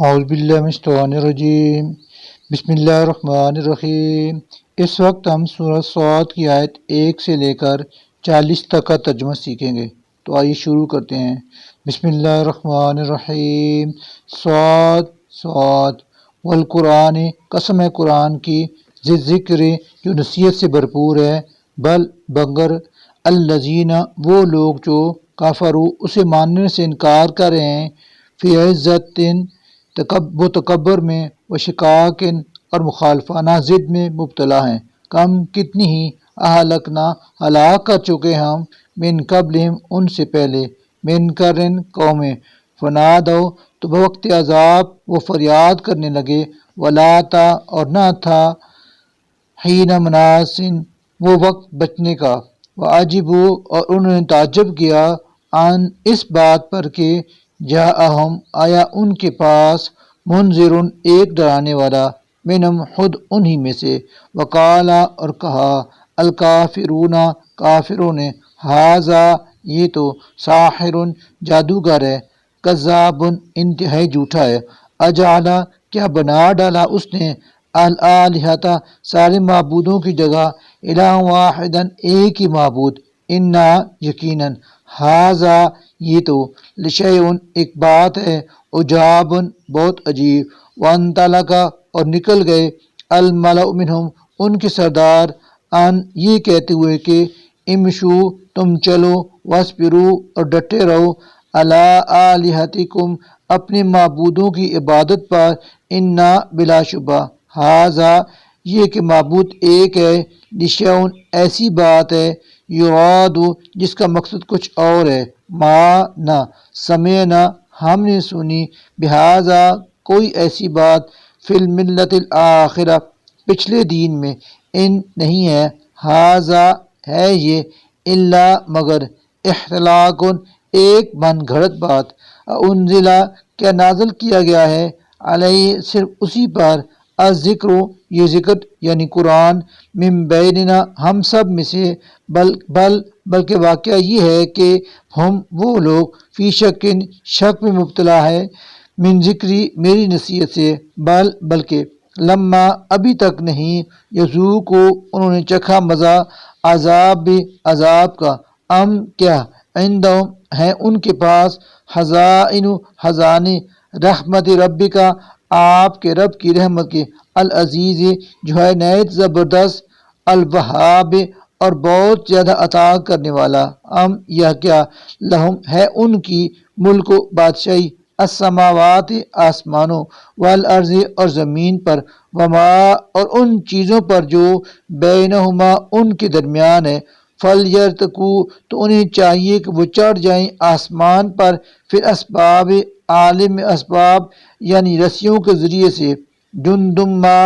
اعوذ باللہ من الشیطان الرجیم بسم اللہ الرحمن الرحیم۔ اس وقت ہم سورہ صاد کی آیت 1 سے لے کر 40 تک کا ترجمہ سیکھیں گے، تو آئیے شروع کرتے ہیں۔ بسم اللہ الرحمن الرحیم۔ صاد صاد والقرآن، قسم ہے قرآن کی، ذی ذکر جو نصیحت سے بھرپور ہے، بل مگر الذین وہ لوگ جو کفروا اسے ماننے سے انکار کر رہے ہیں، فی عزت وہ تکبر میں، و شقاق اور مخالفانہ ضد میں مبتلا ہیں۔ کم کتنی ہی اہلکنا ہلاک کر چکے ہم، من قبلہم ان سے پہلے، من قرن قومیں، فنادو تو بوقت عذاب وہ فریاد کرنے لگے، ولا تا اور نہ تھا، حین مناسن وہ وقت بچنے کا، وعجبوا اور انہوں نے تعجب کیا، ان اس بات پر کہ جاءہم آیا ان کے پاس، منذر ایک ڈرانے والا، منہم خود انہی میں سے، وقالا اور کہا، الکافرون کافروں نے، ھذا یہ تو، ساحر جادوگر ہے، کذاب انتہائی جھوٹا ہے، اجعل کیا بنا ڈالا اس نے، الآلہۃ سارے معبودوں کی جگہ، الہ واحدا ایک ہی معبود، انا یقیناً، ھذا یہ تو، لشیء ایک بات ہے، عجاب بہت عجیب، وانطلق اور نکل گئے، الملأ منہم ان کے سردار، ان یہ کہتے ہوئے کہ امشو تم چلو، واصبروا اور ڈٹے رہو، علی آلہتکم اپنے معبودوں کی عبادت پر، انا بلا شبہ، ھذا یہ کہ معبود ایک ہے، لشیء ایسی بات ہے، یراد جس کا مقصد کچھ اور ہے، ما نہ، سمعنا ہم نے سنی، بہذا کوئی ایسی بات، فی الملۃ الآخرہ پچھلے دین میں، ان نہیں ہے، ھذا ہے یہ، الا مگر، اختلاق ایک من گھڑت بات، انزل کیا نازل کیا گیا ہے، علیہ صرف اسی پر، الذکر یہ ذکر یعنی قرآن، من بیننا ہم سب میں سے، بلکہ واقعہ یہ ہے کہ ہم وہ لوگ، فی شک میں مبتلا ہے، من ذکری میری نصیحت سے، بلکہ لما ابھی تک نہیں، یذوقوا انہوں نے چکھا مزہ، عذاب کا، کیا عندہم ہے ان کے پاس، خزانے رحمت ربک آپ کے رب کی رحمت کے، العزیز جو ہے نہایت زبردست، الوہاب اور بہت زیادہ عطا کرنے والا، یا کیا لہم ہے ان کی، ملک و بادشاہی، السماوات آسمانوں، والارض اور زمین پر، وما اور ان چیزوں پر جو بینہما ان کے درمیان ہے، فلیرتقوا تو انہیں چاہیے کہ وہ چڑھ جائیں آسمان پر، پھر اسباب عالم اسباب یعنی رسیوں کے ذریعے سے، جندما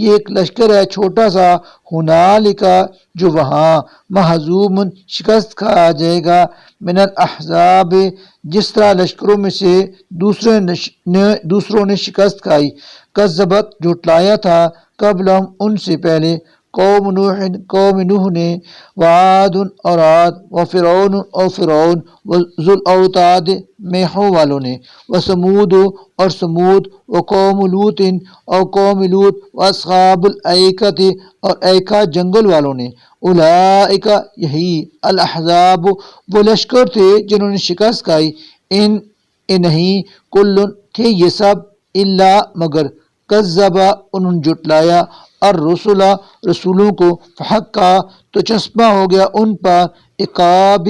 یہ ایک لشکر ہے چھوٹا سا، ہنالکا جو وہاں، مہزوم شکست کھایا جائے گا، من الاحزاب جس طرح لشکروں میں سے دوسروں نے شکست کھائی، کذبت جھٹلایا تھا، قبلہم ان سے پہلے، قوم نوح نے، وعاد اور عاد، وفرعون اور فرعون، وذو الاوتاد میخوں والوں نے، وثمود اور سمود، وقوم لوط اور قوم لوط، واصحاب الایکۃ اور ایکا جنگل والوں نے، اولئک یہی، الاحزاب وہ لشکر تھے جنہوں نے شکست کھائی، نہیں کل تھے یہ سب، الا مگر، کذب انہوں نے جھٹلایا، الرسل رسولوں کو، فحقا تو چسپاں ہو گیا ان پر، عقاب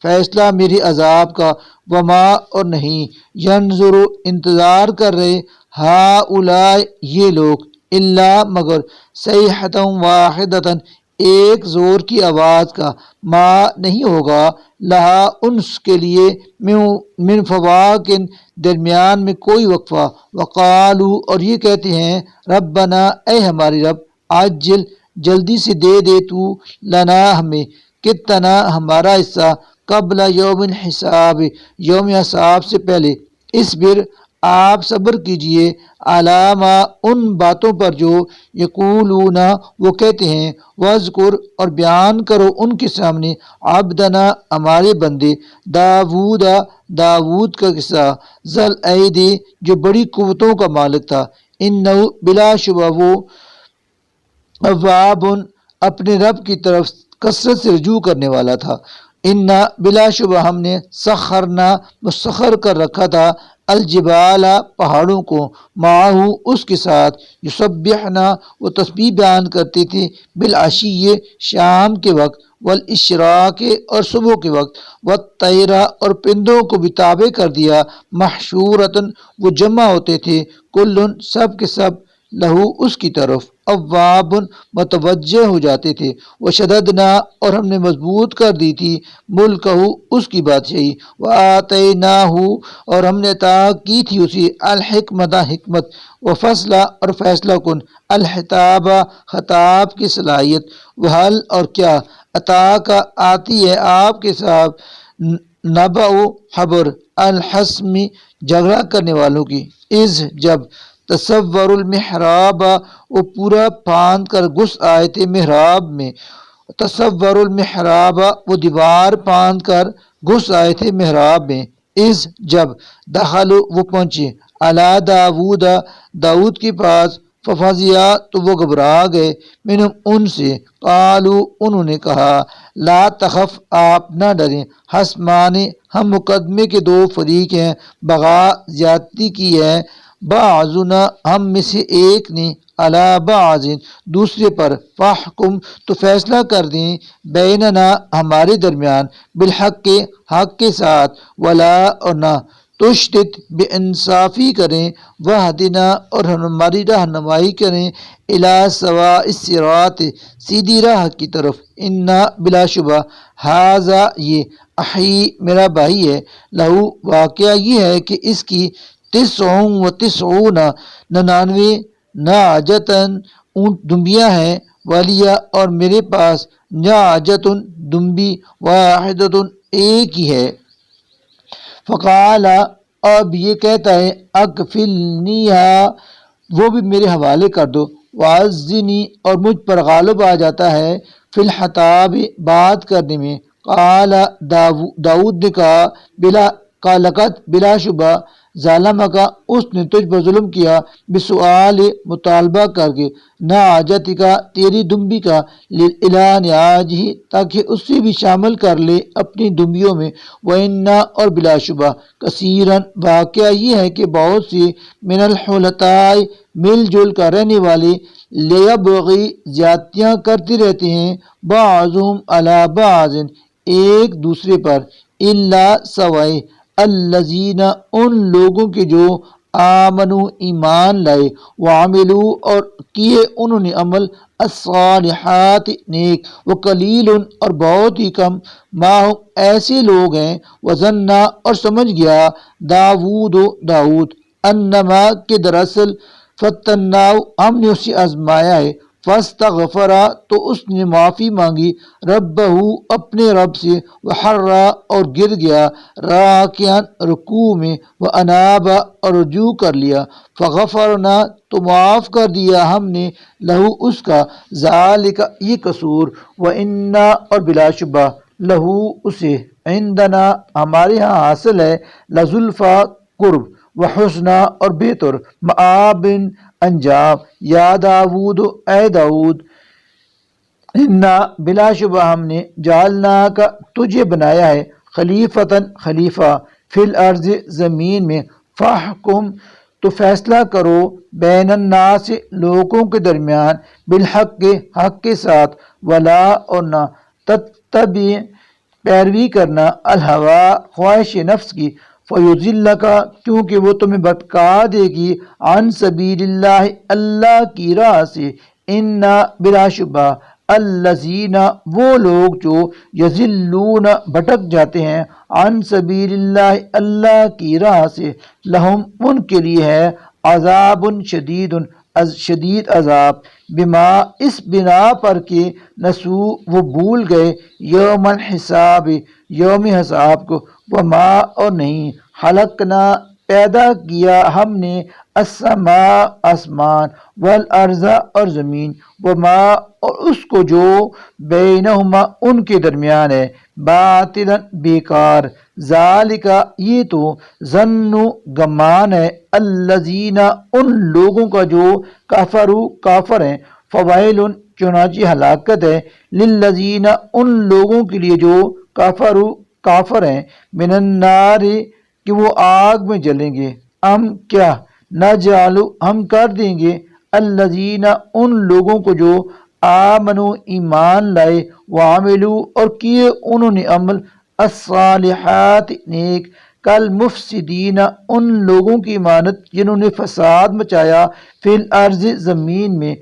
فیصلہ میری عذاب کا، وما اور نہیں، ینظر انتظار کر رہے، ہؤلاء یہ لوگ، الا مگر، صیحۃ واحدۃ ایک زور کی آواز کا، ما نہیں ہوگا، لہا انس کے لیے، من فواقن درمیان میں کوئی وقفہ، وقالو اور یہ کہتے ہیں، ربنا اے ہماری رب، عجل جلدی سے دے دے تو، لنا ہمیں، کتنا ہمارا حصہ، قبل یوم الحساب یوم حساب سے پہلے، اصبر آپ صبر کیجئے علامہ ان باتوں پر جو یقولون وہ کہتے ہیں، وذکر اور بیان کرو ان کے سامنے عبدنا ہمارے بندے داود کا قصہ ذل ایدی جو بڑی قوتوں کا مالک تھا، انہ بلا شبہ وہ اواب اپنے رب کی طرف کثرت سے رجوع کرنے والا تھا، انا بلا شبہ ہم نے سخرنا مسخر کر رکھا تھا الجبال پہاڑوں کو معاہو اس کے ساتھ یسبحنا وہ تسبیح بیان کرتے تھے بالعشی شام کے وقت والاشراق اور صبح کے وقت والطیرہ اور پرندوں کو بھی تابع کر دیا محشورتن وہ جمع ہوتے تھے کلن سب کے سب لہو اس کی طرف اواب متوجہ ہو جاتے تھے وشددنا اور ہم نے مضبوط کر دی تھی ملکہ اس کی بادشاہی وآتیناہ اور ہم نے عطا کی تھی اسی الحکمت حکمت وفصلہ اور فیصلہ کن الحتاب خطاب کی صلاحیت وحل اور کیا عطا کا آتی ہے آپ کے ساتھ نبأ خبر الحسمی جھگڑا کرنے والوں کی از جب تصور المحراب وہ پورا پھاند کر گھس آئے تھے محراب میں تصور المحراب وہ دیوار پھاند کر گھس آئے تھے محراب میں از جب دخلوا وہ پہنچے علی داود کے پاس ففزیا تو وہ گھبرا گئے منہم ان سے قالو انہوں نے کہا لا تخف آپ نہ ڈریں حسمان ہم مقدمے کے دو فریق ہیں بغا زیادتی کی ہے بعضنا ہم میں سے ایک نے علی بعض دوسرے پر فاحکم تو فیصلہ کر دیں بیننا ہمارے درمیان بالحق کے حق کے ساتھ ولا اور نہ تشدد بے انصافی کریں وحدنا اور ہماری رہنمائی کریں الی سواء الصراط سیدھی راہ کی طرف انا بلا شبہ ھذا یہ اخی میرا بھائی ہے لہو واقعہ یہ ہے کہ اس کی 99 ناجتن اونٹ دمبیاں ہیں والیا اور میرے پاس ناجتن دمبی واحدتن ایک ہی ہے فقال اب یہ کہتا ہے اکفلنیہا وہ بھی میرے حوالے کر دو وعزنی اور مجھ پر غالب آ جاتا ہے فی الحطاب بات کرنے میں قال داود نے کہا بلا شبہ ظالمہ کا اس نے تجھ پر ظلم کیا بسؤال مطالبہ کر کے ناجتی کا تیری دمبی کا للانیاج ہی تاکہ اس سے بھی شامل کر لے اپنی دمبیوں میں وَإِنَّا اور بلا شبہ کثیراً واقعہ یہ ہے کہ بہت سی من الحلطاء مل جل کر رہنے والے لیبغی زیادتیاں کرتے رہتے ہیں بعضهم علی بعض ایک دوسرے پر الا سوائے الذین ان لوگوں کے جو آمنو ایمان لائے وعملو اور کیے انہوں نے عمل الصالحات نیک وقلیل اور بہت ہی کم ما ایسے لوگ ہیں وظنا اور سمجھ گیا داود انما کہ دراصل فتناو ہم نے اسے آزمایا ہے فاستغفر تو اس نے معافی مانگی ربہ اپنے رب سے وحرا اور گر گیا راکعاً رکوع میں واناب اور رجوع کر لیا فغفرنا تو معاف کر دیا ہم نے لہو اس کا ذالک یہ قصور وانا اور بلا شبہ لہو اسے عندنا ہمارے ہاں حاصل ہے لزلفا قرب وحسنہ اور بہتر مآب انجام یا داود اے داود انا بلا شبہ ہم نے جعلنا کا تجھے بنایا ہے خلیفتاً خلیفہ فی الارض زمین میں فاحکم تو فیصلہ کرو بین الناس لوگوں کے درمیان بالحق کے حق کے ساتھ ولا اور نہ تتبع پیروی کرنا الہوا خواہش نفس کی فیضلک کیونکہ وہ تمہیں بھٹکا دے گی عن سبیل اللہ اللہ کی راہ سے انا بلا شبہ الذین وہ لوگ جو یضلون بھٹک جاتے ہیں عن سبیل اللہ اللہ کی راہ سے لہم ان کے لیے ہے عذاب شدید عذاب بما اس بنا پر کہ نسو وہ بھول گئے یوم الحساب یوم حساب کو وما اور نہیں خلقنا پیدا کیا ہم نے السماء آسمان والارض اور زمین وما اور اس کو جو بینہما ان کے درمیان ہے باطلا بیکار ذالکا یہ تو ظن گمان ہے الذین ان لوگوں کا جو کافر ہیں فویل چنانچہ ہلاکت ہے للذین ان لوگوں کے لیے جو کافر ہیں من النار کہ وہ آگ میں جلیں گے کیا نجعل ہم کر دیں گے الذین ان لوگوں کو جو آمنو ایمان لائے وعملو اور کیے انہوں نے عمل الصالحات نیک کل مفسدین ان لوگوں کی مانت جنہوں نے فساد مچایا فی الارض زمین میں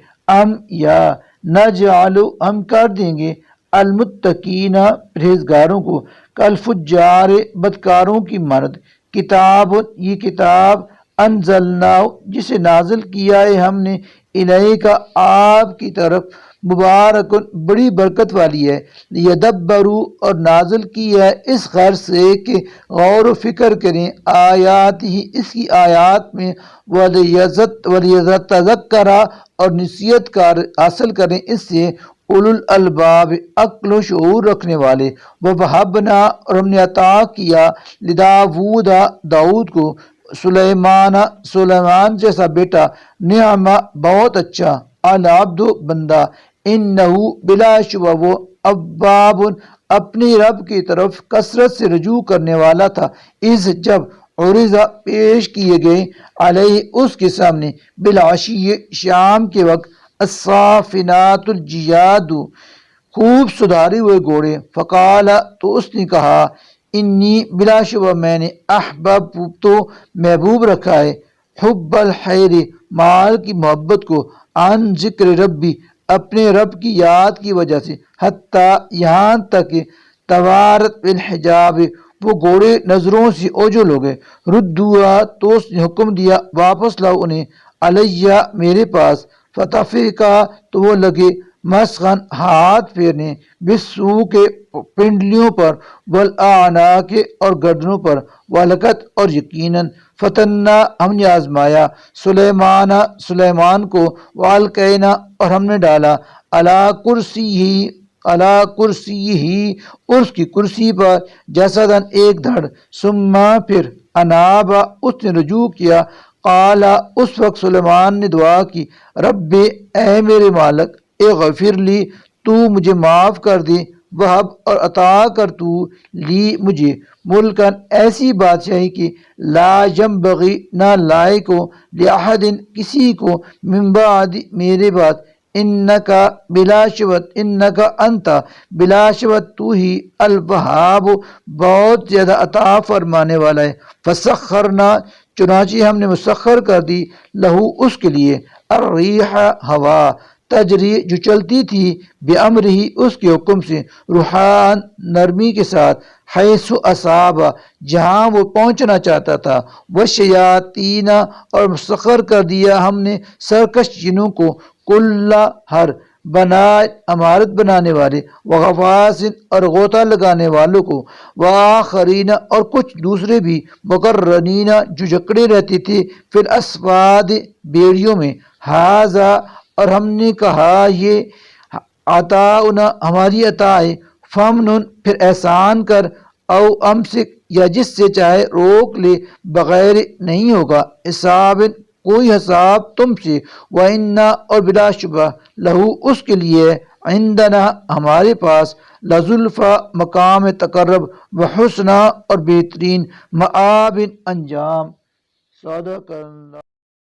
یا نجعل ہم کر دیں گے المتقین پرہیزگاروں کو کل فجار بدکاروں کی مانت کتاب یہ کتاب انزلنا جسے نازل کیا ہے ہم نے الیک آپ کی طرف مبارک بڑی برکت والی ہے یدبرو اور نازل کیا ہے اس غرض سے کہ غور و فکر کریں آیات ہی اس کی آیات میں ولیذکر اور نصیحت کار حاصل کریں اس سے اولو الالباب عقل و شعور رکھنے والے ووہبنا اور ہم نے عطا کیا لداود داؤد کو سلیمان جیسا بیٹا نعم بہت اچھا العبد بندہ انہو بلا شبہ وہ اواب اپنی رب کی طرف کثرت سے رجوع کرنے والا تھا اس جب عرضہ پیش کیے گئے علیہ اس کے سامنے بالعشی شام کے وقت الصافنات الجیاد خوب سدھارے ہوئے گھوڑے فقال تو اس نے کہا انی بلا شبہ میں نے احباب تو محبوب رکھا ہے حب الخیر مال کی محبت کو عن ذکر ربی اپنے رب کی یاد کی وجہ سے حتیٰ یہاں تک توارت بالحجاب وہ گھوڑے نظروں سے اوجھل ہو گئے ردوا تو اس نے حکم دیا واپس لاؤ انہیں علیہ میرے پاس فتفقا تو وہ لگے مسخن ہاتھ پھیرنے بسو کے پنڈلیوں پر والاعناق اور گردنوں پر والقت اور یقیناً فتنا ہم نے آزمایا سلیمان کو والقینا اور ہم نے ڈالا علا کرسی ہی اس کی کرسی پر جسدن ایک دھڑ ثم پھر انابا اس نے رجوع کیا قالا اس وقت سلیمان نے دعا کی رب اے میرے مالک اغفر لی تو مجھے معاف کر دے وہب اور عطا کر تو لی مجھے ملکن ایسی بادشاہی کی لا ینبغی نہ لائق ہو لأحد کسی کو من بعد میرے بعد انکا بلا شبت انکا انتا بلا شبت تو ہی الوہاب بہت زیادہ عطا فرمانے والا ہے فسخرنا چنانچہ ہم نے مسخر کر دی لہو اس کے لیے الریح ہوا تجری جو چلتی تھی بامرہ اس کے حکم سے روحان نرمی کے ساتھ حیث اصاب جہاں وہ پہنچنا چاہتا تھا والشیاطین اور مسخر کر دیا ہم نے سرکش جنوں کو کل ہر بنا عمارت بنانے والے وغواص اور غوطہ لگانے والوں کو وآخرین اور کچھ دوسرے بھی مقرنین جو جکڑے رہتے تھے فی الاسفاد بیڑیوں میں ہاذا اور ہم نے کہا یہ عطاؤنا ہماری عطا ہے فمنن پھر احسان کر او امسک یا جس سے چاہے روک لے بغیر نہیں ہوگا حساب کوئی حساب تم سے وَإِنَّا اور بلا شبہ لہو اس کے لیے عندنا ہمارے پاس لزلفا مقام تقرب وحسنہ اور بہترین مآب انجام صدق اللہ